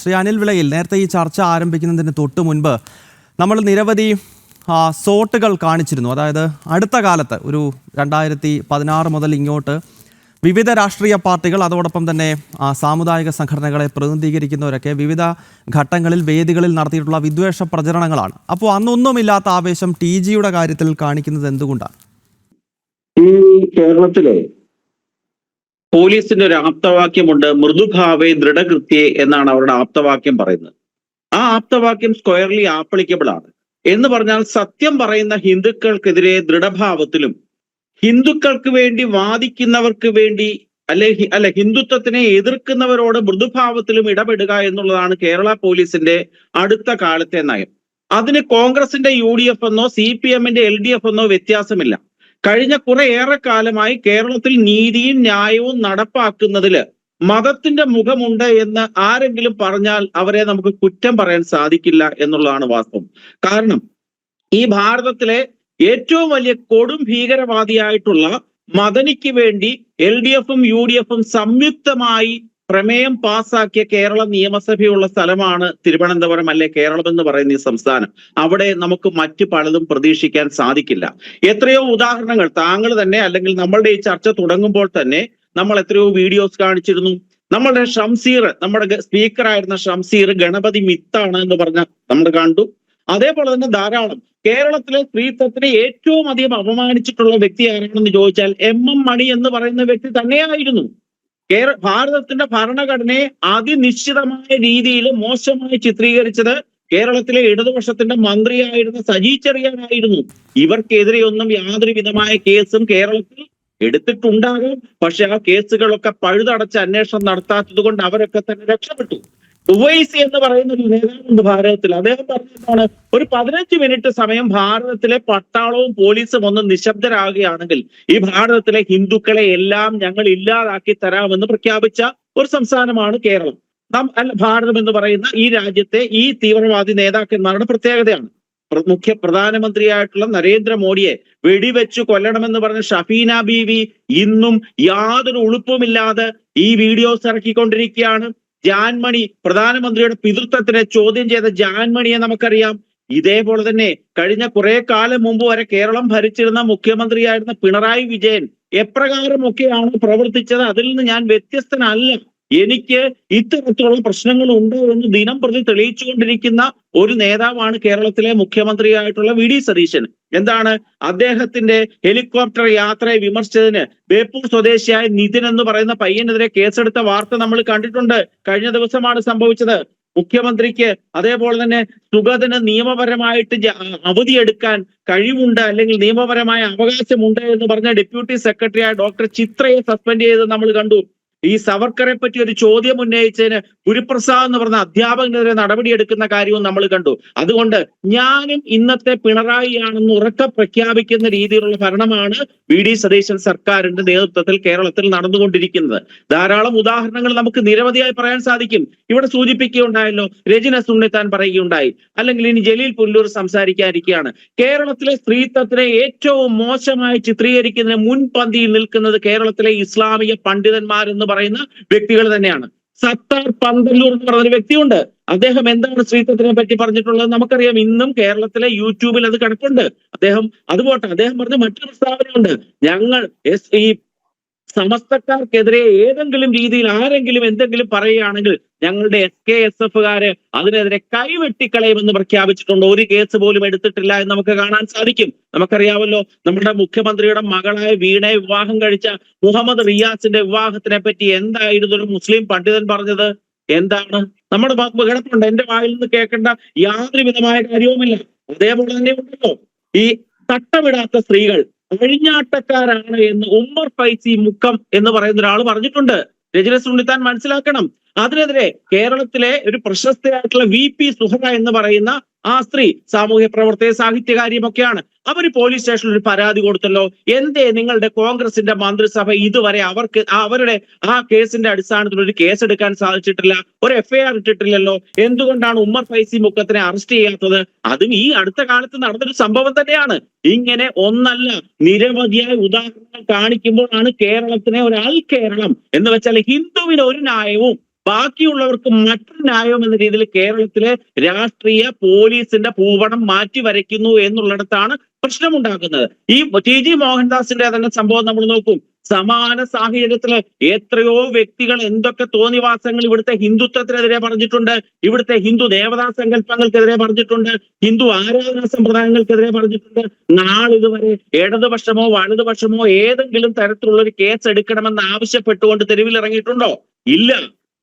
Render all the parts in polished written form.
ശ്രീ അനിൽ വിളയിൽ, നേരത്തെ ഈ ചർച്ച ആരംഭിക്കുന്നതിന് തൊട്ട് മുൻപ് നമ്മൾ നിരവധി സോട്ടുകൾ കാണിച്ചിരുന്നു. അതായത് അടുത്ത കാലത്ത് ഒരു 2016 മുതൽ ഇങ്ങോട്ട് വിവിധ രാഷ്ട്രീയ പാർട്ടികൾ, അതോടൊപ്പം തന്നെ സാമുദായിക സംഘടനകളെ പ്രതിനിധീകരിക്കുന്നവരൊക്കെ വിവിധ ഘട്ടങ്ങളിൽ വേദികളിൽ നടത്തിയിട്ടുള്ള വിദ്വേഷ പ്രചരണങ്ങളാണ്. അപ്പോൾ അന്നൊന്നുമില്ലാത്ത ആവേശം TGയുടെ കാര്യത്തിൽ കാണിക്കുന്നത് എന്തുകൊണ്ടാണ്? ഈ കേരളത്തിലെ പോലീസിന്റെ ഒരു ആപ്തവാക്യമുണ്ട്, മൃദുഭാവേ ദൃഢകൃത്യേ എന്നാണ് അവരുടെ ആപ്തവാക്യം പറയുന്നത്. ആ ആപ്തവാക്യം സ്ക്വയർലി ആപ്ലിക്കബിൾ ആണ്. എന്ന് പറഞ്ഞാൽ സത്യം പറയുന്ന ഹിന്ദുക്കൾക്കെതിരെ ദൃഢഭാവത്തിലും ഹിന്ദുക്കൾക്ക് വേണ്ടി വാദിക്കുന്നവർക്ക് വേണ്ടി അല്ലെ ഹിന്ദുത്വത്തിനെ എതിർക്കുന്നവരോട് മൃദുഭാവത്തിലും ഇടപെടുക എന്നുള്ളതാണ് കേരള പോലീസിന്റെ അടുത്ത കാലത്തെ നയം. അതിന് കോൺഗ്രസിന്റെ UDF എന്നോ CPMന്റെ LDF എന്നോ വ്യത്യാസമില്ല. കഴിഞ്ഞ ഏറെ കാലമായി കേരളത്തിൽ നീതിയും ന്യായവും നടപ്പാക്കുന്നതിൽ മതത്തിന്റെ മുഖമുണ്ട് എന്ന് ആരെങ്കിലും പറഞ്ഞാൽ അവരെ നമുക്ക് കുറ്റം പറയാൻ സാധിക്കില്ല എന്നുള്ളതാണ് വാസ്തവം. കാരണം ഈ ഭാരതത്തിലെ ഏറ്റവും വലിയ കൊടും ഭീകരവാദിയായിട്ടുള്ള മദനിക്ക് വേണ്ടി LDFും UDFും സംയുക്തമായി പ്രമേയം പാസാക്കിയ കേരള നിയമസഭയുള്ള സ്ഥലമാണ് തിരുവനന്തപുരം, അല്ലെ കേരളം എന്ന് പറയുന്ന ഈ സംസ്ഥാനം. അവിടെ നമുക്ക് മറ്റു പലതും പ്രതീക്ഷിക്കാൻ സാധിക്കില്ല. എത്രയോ ഉദാഹരണങ്ങൾ താങ്കൾ തന്നെ, അല്ലെങ്കിൽ നമ്മളുടെ ഈ ചർച്ച തുടങ്ങുമ്പോൾ തന്നെ നമ്മൾ എത്രയോ വീഡിയോസ് കാണിച്ചിരുന്നു. നമ്മളുടെ ഷംസീർ, നമ്മുടെ സ്പീക്കറായിരുന്ന ഷംസീർ ഗണപതി മിത്താണ് എന്ന് പറഞ്ഞ നമ്മൾ കണ്ടു. അതേപോലെ തന്നെ ധാരാളം കേരളത്തിലെ സ്ത്രീത്വത്തിനെ ഏറ്റവും അധികം അപമാനിച്ചിട്ടുള്ള വ്യക്തി ആരാണെന്ന് ചോദിച്ചാൽ MM മണി എന്ന് പറയുന്ന വ്യക്തി തന്നെയായിരുന്നു. ഭാരതത്തിന്റെ ഭരണഘടനയെ അതിനിശ്ചിതമായ രീതിയിൽ മോശമായി ചിത്രീകരിച്ചത് കേരളത്തിലെ ഇടതുപക്ഷത്തിന്റെ മന്ത്രിയായിരുന്ന സജി ചെറിയാനായിരുന്നു. ഇവർക്കെതിരെയൊന്നും യാതൊരു വിധമായ കേസും കേരളത്തിൽ എടുത്തിട്ടുണ്ടാകും. പക്ഷെ ആ കേസുകളൊക്കെ പഴുതടച്ച് അന്വേഷണം നടത്താത്തത് കൊണ്ട് അവരൊക്കെ തന്നെ രക്ഷപ്പെട്ടു. ഉവൈസി എന്ന് പറയുന്ന ഒരു നേതാവുണ്ട് ഭാരതത്തിൽ. അദ്ദേഹം പറഞ്ഞതാണ്, ഒരു 15 മിനിറ്റ് സമയം ഭാരതത്തിലെ പട്ടാളവും പോലീസും ഒന്ന് നിശബ്ദരാകുകയാണെങ്കിൽ ഈ ഭാരതത്തിലെ ഹിന്ദുക്കളെ എല്ലാം ഞങ്ങൾ ഇല്ലാതാക്കി തരാമെന്ന് പ്രഖ്യാപിച്ച ഒരു സംസ്ഥാനമാണ് കേരളം. ഭാരതം എന്ന് പറയുന്ന ഈ രാജ്യത്തെ ഈ തീവ്രവാദി നേതാക്കന്മാരുടെ പ്രത്യേകതയാണ്. പ്രധാനമന്ത്രിയായിട്ടുള്ള നരേന്ദ്രമോദിയെ വെടിവെച്ചു കൊല്ലണമെന്ന് പറഞ്ഞ ഷഫീന ബീവി ഇന്നും യാതൊരു ഉളുപ്പുമില്ലാതെ ഈ വീഡിയോസ് ഇറക്കിക്കൊണ്ടിരിക്കുകയാണ്. ജാൻമണി, പ്രധാനമന്ത്രിയുടെ പിതൃത്വത്തിനെ ചോദ്യം ചെയ്ത ജാൻമണിയെ നമുക്കറിയാം. ഇതേപോലെ തന്നെ കഴിഞ്ഞ കാലം മുമ്പ് വരെ കേരളം ഭരിച്ചിരുന്ന മുഖ്യമന്ത്രിയായിരുന്ന പിണറായി വിജയൻ എപ്രകാരമൊക്കെയാണ് പ്രവർത്തിച്ചത്, അതിൽ നിന്ന് ഞാൻ വ്യത്യസ്തനല്ല. എനിക്ക് ഇത്തരത്തിലുള്ള പ്രശ്നങ്ങൾ ഉണ്ട് എന്ന് ദിനം പ്രതി തെളിയിച്ചുകൊണ്ടിരിക്കുന്ന ഒരു നേതാവാണ് കേരളത്തിലെ മുഖ്യമന്ത്രിയായിട്ടുള്ള VD സതീശൻ. എന്താണ് അദ്ദേഹത്തിന്റെ ഹെലികോപ്റ്റർ യാത്രയെ വിമർശിച്ചതിന് ബേപ്പൂർ സ്വദേശിയായ നിതിൻ എന്ന് പറയുന്ന പയ്യനെതിരെ കേസെടുത്ത വാർത്ത നമ്മൾ കണ്ടിട്ടുണ്ട്. കഴിഞ്ഞ ദിവസമാണ് സംഭവിച്ചത്. മുഖ്യമന്ത്രിക്ക് അതേപോലെ തന്നെ സുഗതന് നിയമപരമായിട്ട് അവധിയെടുക്കാൻ കഴിവുണ്ട്, അല്ലെങ്കിൽ നിയമപരമായ അവകാശമുണ്ട് എന്ന് പറഞ്ഞ ഡെപ്യൂട്ടി സെക്രട്ടറിയായ ഡോക്ടർ ചിത്രയെ സസ്പെൻഡ് ചെയ്ത് നമ്മൾ കണ്ടു. ഈ സവർക്കറെ പറ്റി ഒരു ചോദ്യം ഉന്നയിച്ചതിന് ഗുരുപ്രസാദ് എന്ന് പറഞ്ഞ അധ്യാപകനെതിരെ നടപടിയെടുക്കുന്ന കാര്യവും നമ്മൾ കണ്ടു. അതുകൊണ്ട് ഞാനും ഇന്നത്തെ പിണറായിയാണെന്ന് ഉറക്കെ പ്രഖ്യാപിക്കുന്ന രീതിയിലുള്ള ഭരണമാണ് VD സതീശൻ സർക്കാരിന്റെ നേതൃത്വത്തിൽ കേരളത്തിൽ നടന്നുകൊണ്ടിരിക്കുന്നത്. ധാരാളം ഉദാഹരണങ്ങൾ നമുക്ക് നിരവധിയായി പറയാൻ സാധിക്കും. ഇവിടെ സൂചിപ്പിക്കുകയുണ്ടായല്ലോ, രജിന സുണ്ണിത്താൻ പറയുകയുണ്ടായി, അല്ലെങ്കിൽ ഇനി ജലീൽ പുല്ലൂർ സംസാരിക്കാനിരിക്കുകയാണ്. കേരളത്തിലെ സ്ത്രീത്വത്തിനെ ഏറ്റവും മോശമായി ചിത്രീകരിക്കുന്നതിന് മുൻപന്തിയിൽ നിൽക്കുന്നത് കേരളത്തിലെ ഇസ്ലാമിക പണ്ഡിതന്മാരെന്ന് പറയുന്ന വ്യക്തികൾ തന്നെയാണ്. സത്താർ പന്തല്ലൂർ എന്ന് പറയുന്ന വ്യക്തിയുണ്ട്. അദ്ദേഹം എന്താണ് സ്ത്രീത്വത്തിനെ പറ്റി പറഞ്ഞിട്ടുള്ളത് നമുക്കറിയാം. ഇന്നും കേരളത്തിലെ യൂട്യൂബിൽ അത് കിടപ്പുണ്ട്. അദ്ദേഹം പറഞ്ഞ മറ്റൊരു പ്രസ്താവനയുണ്ട്, ഞങ്ങൾ ഈ സമസ്തക്കാർക്കെതിരെ ഏതെങ്കിലും രീതിയിൽ ആരെങ്കിലും എന്തെങ്കിലും പറയുകയാണെങ്കിൽ ഞങ്ങളുടെ SKSFകാര് അതിനെതിരെ കൈവെട്ടിക്കളയുമെന്ന് പ്രഖ്യാപിച്ചിട്ടുണ്ട്. ഒരു കേസ് പോലും എടുത്തിട്ടില്ല എന്ന് നമുക്ക് കാണാൻ സാധിക്കും. നമുക്കറിയാമല്ലോ, നമ്മുടെ മുഖ്യമന്ത്രിയുടെ മകളായ വീണയെ വിവാഹം കഴിച്ച മുഹമ്മദ് റിയാസിന്റെ വിവാഹത്തിനെ പറ്റി എന്തായിരുന്നു ഒരു മുസ്ലിം പണ്ഡിതൻ പറഞ്ഞത്? എന്താണ് നമ്മുടെ കിടപ്പുണ്ട്, എന്റെ വായിൽ നിന്ന് കേൾക്കേണ്ട യാതൊരു വിധമായ കാര്യവുമില്ല. അതേപോലെ തന്നെ ഉണ്ടല്ലോ, ഈ തട്ടമിടാത്ത സ്ത്രീകൾ അഴിഞ്ഞാട്ടക്കാരാണ് എന്ന് ഉമ്മർ ഫൈസി മുക്കം എന്ന് പറയുന്ന ഒരാൾ പറഞ്ഞിട്ടുണ്ട്. രജന സുണ്ണിത്താൻ മനസ്സിലാക്കണം. അതിനെതിരെ കേരളത്തിലെ ഒരു പ്രശസ്തയായിട്ടുള്ള VP സുഹറ എന്ന് പറയുന്ന ആ സ്ത്രീ സാമൂഹ്യ പ്രവർത്തക, സാഹിത്യകാരിയുമൊക്കെയാണ്. അവർ പോലീസ് സ്റ്റേഷനിൽ ഒരു പരാതി കൊടുത്തല്ലോ. എന്തേ നിങ്ങളുടെ കോൺഗ്രസിന്റെ മന്ത്രിസഭ ഇതുവരെ അവരുടെ ആ കേസിന്റെ അടിസ്ഥാനത്തിൽ ഒരു കേസ് എടുക്കാൻ സാധിച്ചിട്ടില്ല, ഒരു FIR ഇട്ടിട്ടില്ലല്ലോ? എന്തുകൊണ്ടാണ് ഉമ്മർ ഫൈസി മുക്കത്തിനെ അറസ്റ്റ് ചെയ്യാത്തത്? അതും ഈ അടുത്ത കാലത്ത് നടന്നൊരു സംഭവം തന്നെയാണ്. ഇങ്ങനെ ഒന്നല്ല നിരവധിയായ ഉദാഹരണങ്ങൾ കാണിക്കുമ്പോഴാണ് കേരളത്തിനെ ഒരു കേരളം എന്ന് വെച്ചാൽ ഹിന്ദുവിന് ഒരു ന്യായവും ബാക്കിയുള്ളവർക്ക് മറ്റൊരു ന്യായം എന്ന രീതിയിൽ കേരളത്തിലെ രാഷ്ട്രീയ പോലീസിന്റെ ഭൂപടം മാറ്റി വരയ്ക്കുന്നു എന്നുള്ളിടത്താണ് പ്രശ്നമുണ്ടാക്കുന്നത്. ഈ ടി.ജി. മോഹൻദാസിന്റെ തന്നെ സംഭവം നമ്മൾ നോക്കും. സമാന സാഹചര്യത്തില് എത്രയോ വ്യക്തികൾ എന്തൊക്കെ തോന്നിവാസങ്ങൾ ഇവിടുത്തെ ഹിന്ദുത്വത്തിനെതിരെ പറഞ്ഞിട്ടുണ്ട്, ഇവിടുത്തെ ഹിന്ദു ദേവതാ സങ്കല്പങ്ങൾക്കെതിരെ പറഞ്ഞിട്ടുണ്ട്, ഹിന്ദു ആരാധനാ സമ്പ്രദായങ്ങൾക്കെതിരെ പറഞ്ഞിട്ടുണ്ട്. നാളിതുവരെ ഇടതുപക്ഷമോ വലതുപക്ഷമോ ഏതെങ്കിലും തരത്തിലുള്ള ഒരു കേസ് എടുക്കണമെന്ന് ആവശ്യപ്പെട്ടുകൊണ്ട് തെരുവിലിറങ്ങിയിട്ടുണ്ടോ? ഇല്ല.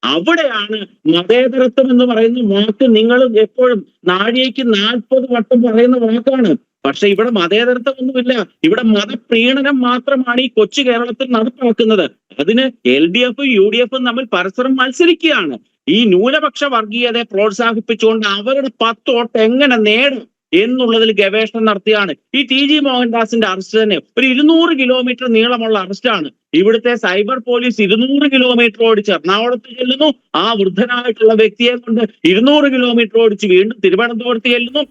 അവിടെയാണ് മതേതരത്വം എന്ന് പറയുന്ന വാക്ക് നിങ്ങൾ എപ്പോഴും നാഴികയ്ക്ക് 40 വട്ടം പറയുന്ന വാക്കാണ്. പക്ഷെ ഇവിടെ മതേതരത്വം ഒന്നുമില്ല. ഇവിടെ മതപ്രീണനം മാത്രമാണ് ഈ കൊച്ചു കേരളത്തിൽ നടപ്പാക്കുന്നത്. അതിന് LDF UDF തമ്മിൽ പരസ്പരം മത്സരിക്കുകയാണ്. ഈ ന്യൂനപക്ഷ വർഗീയതയെ പ്രോത്സാഹിപ്പിച്ചുകൊണ്ട് അവരുടെ 10 വോട്ട് എങ്ങനെ നേടും എന്നുള്ളതിൽ ഗവേഷണം നടത്തിയാണ്. ഈ ടി.ജി. മോഹൻദാസിന്റെ അറസ്റ്റ് തന്നെ ഒരു 200 കിലോമീറ്റർ നീളമുള്ള അറസ്റ്റാണ്. ഇവിടുത്തെ സൈബർ പോലീസ് 200 കിലോമീറ്റർ ഓടിച്ച് എറണാകുളത്ത് ചെല്ലുന്നു. ആ വൃദ്ധനായിട്ടുള്ള വ്യക്തിയെ കൊണ്ട് 200 കിലോമീറ്റർ ഓടിച്ച് വീണ്ടും തിരുവനന്തപുരത്ത് ചെല്ലുന്നു.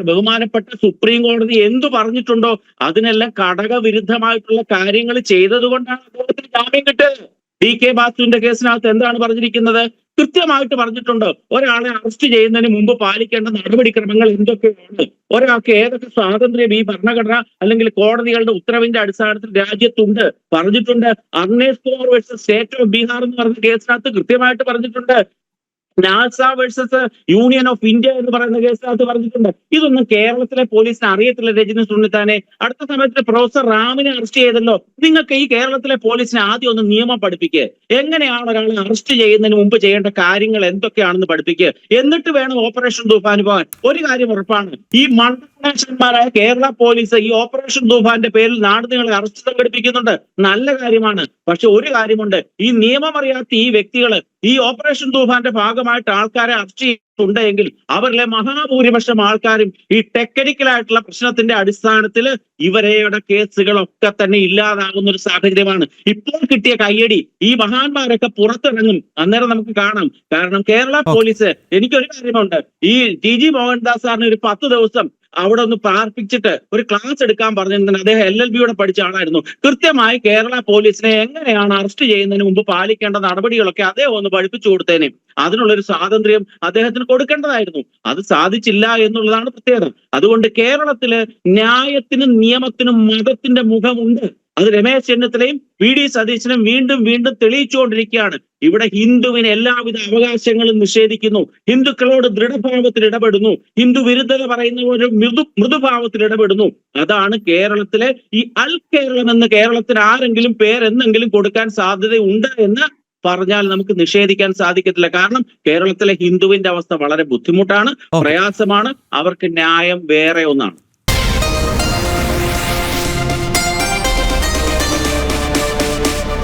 ബഹുമാനപ്പെട്ട സുപ്രീം കോടതി എന്തു പറഞ്ഞിട്ടുണ്ടോ അതിനെല്ലാം ഘടകവിരുദ്ധമായിട്ടുള്ള കാര്യങ്ങൾ ചെയ്തത് കൊണ്ടാണ് അദ്ദേഹത്തിന് ജാമ്യം കിട്ടിയത്. DK ബാസുവിന്റെ കേസിനകത്ത് എന്താണ് പറഞ്ഞിരിക്കുന്നത്? കൃത്യമായിട്ട് പറഞ്ഞിട്ടുണ്ട്, ഒരാളെ അറസ്റ്റ് ചെയ്യുന്നതിന് മുമ്പ് പാലിക്കേണ്ട നടപടിക്രമങ്ങൾ എന്തൊക്കെയാണ്, ഒരാൾക്ക് ഏതൊക്കെ സ്വാതന്ത്ര്യം ഈ ഭരണഘടന അല്ലെങ്കിൽ കോടതികളുടെ ഉത്തരവിന്റെ അടിസ്ഥാനത്തിൽ രാജ്യത്തുണ്ട് പറഞ്ഞിട്ടുണ്ട്. Arnesh Kumar versus state of Bihar എന്ന് പറഞ്ഞ കേസിനകത്ത് കൃത്യമായിട്ട് പറഞ്ഞിട്ടുണ്ട്. NASA versus union of India എന്ന് പറയുന്ന കേസിനകത്ത് പറഞ്ഞിട്ടുണ്ട്. ഇതൊന്നും കേരളത്തിലെ പോലീസിന് അറിയത്തില്ല. രജനി സുന്നിത്താനെ അടുത്ത സമയത്ത് പ്രൊഫസർ റാമിനെ അറസ്റ്റ് ചെയ്തല്ലോ. നിങ്ങൾക്ക് ഈ കേരളത്തിലെ പോലീസിനെ ആദ്യം ഒന്ന് നിയമം പഠിപ്പിക്കുക. എങ്ങനെയാണ് ഒരാളെ അറസ്റ്റ് ചെയ്യുന്നതിന് മുമ്പ് ചെയ്യേണ്ട കാര്യങ്ങൾ എന്തൊക്കെയാണെന്ന് പഠിപ്പിക്കുക. എന്നിട്ട് വേണം ഓപ്പറേഷൻ തൂഫാൻ പോകാൻ. ഒരു കാര്യം ഉറപ്പാണ്, ഈ മണ്ടന്മാരായ കേരള പോലീസ് ഈ ഓപ്പറേഷൻ തൂഫാന്റെ പേരിൽ നാടുനിങ്ങളെ അറസ്റ്റ് സംഘടിപ്പിക്കുന്നുണ്ട്. നല്ല കാര്യമാണ്. പക്ഷെ ഒരു കാര്യമുണ്ട്, ഈ നിയമം അറിയാത്ത ഈ വ്യക്തികള് ഈ ഓപ്പറേഷൻ തൂഫാന്റെ ഭാഗമായിട്ട് ആൾക്കാരെ അറസ്റ്റ് ചെയ്തിട്ടുണ്ടെങ്കിൽ അവരിലെ മഹാഭൂരിപക്ഷം ആൾക്കാരും ഈ ടെക്നിക്കലായിട്ടുള്ള പ്രശ്നത്തിന്റെ അടിസ്ഥാനത്തിൽ ഇവരെയുടെ കേസുകളൊക്കെ തന്നെ ഇല്ലാതാകുന്ന ഒരു സാഹചര്യമാണ്. ഇപ്പോൾ കിട്ടിയ കയ്യടി ഈ മഹാന്മാരൊക്കെ പുറത്തിറങ്ങും, അന്നേരം നമുക്ക് കാണാം. കാരണം കേരള പോലീസ്, എനിക്കൊരു കാര്യമുണ്ട്, ഈ ടി.ജി. മോഹൻദാസ് സാറിന് ഒരു 10 ദിവസം അവിടെ ഒന്ന് പാർപ്പിച്ചിട്ട് ഒരു ക്ലാസ് എടുക്കാൻ പറഞ്ഞിരുന്നത്. അദ്ദേഹം LLBയുടെ പഠിച്ച ആളായിരുന്നു. കൃത്യമായി കേരള പോലീസിനെ എങ്ങനെയാണ് അറസ്റ്റ് ചെയ്യുന്നതിന് മുമ്പ് പാലിക്കേണ്ട നടപടികളൊക്കെ അദ്ദേഹം ഒന്ന് പഠിപ്പിച്ചു കൊടുത്തേനെ. അതിനുള്ളൊരു സ്വാതന്ത്ര്യം അദ്ദേഹത്തിന് കൊടുക്കേണ്ടതായിരുന്നു. അത് സാധിച്ചില്ല എന്നുള്ളതാണ് പ്രത്യേകത. അതുകൊണ്ട് കേരളത്തില് ന്യായത്തിനും നിയമത്തിനും മതത്തിന്റെ മുഖമുണ്ട്. അത് രമേശ് ചെന്നിത്തലയും VD സതീശനും വീണ്ടും വീണ്ടും തെളിയിച്ചുകൊണ്ടിരിക്കുകയാണ്. ഇവിടെ ഹിന്ദുവിന് എല്ലാവിധ അവകാശങ്ങളും നിഷേധിക്കുന്നു, ഹിന്ദുക്കളോട് ദൃഢഭാവത്തിൽ ഇടപെടുന്നു, ഹിന്ദു വിരുദ്ധത പറയുന്ന ഒരു മൃദുഭാവത്തിൽ ഇടപെടുന്നു. അതാണ് കേരളത്തിലെ ഈ അൽ കേരളം എന്ന് കേരളത്തിന് ആരെങ്കിലും പേരെന്തെങ്കിലും കൊടുക്കാൻ സാധ്യതയുണ്ട് എന്ന് പറഞ്ഞാൽ നമുക്ക് നിഷേധിക്കാൻ സാധിക്കത്തില്ല. കാരണം കേരളത്തിലെ ഹിന്ദുവിന്റെ അവസ്ഥ വളരെ ബുദ്ധിമുട്ടാണ്, പ്രയാസമാണ്. അവർക്ക് ന്യായം വേറെ ഒന്നാണ്.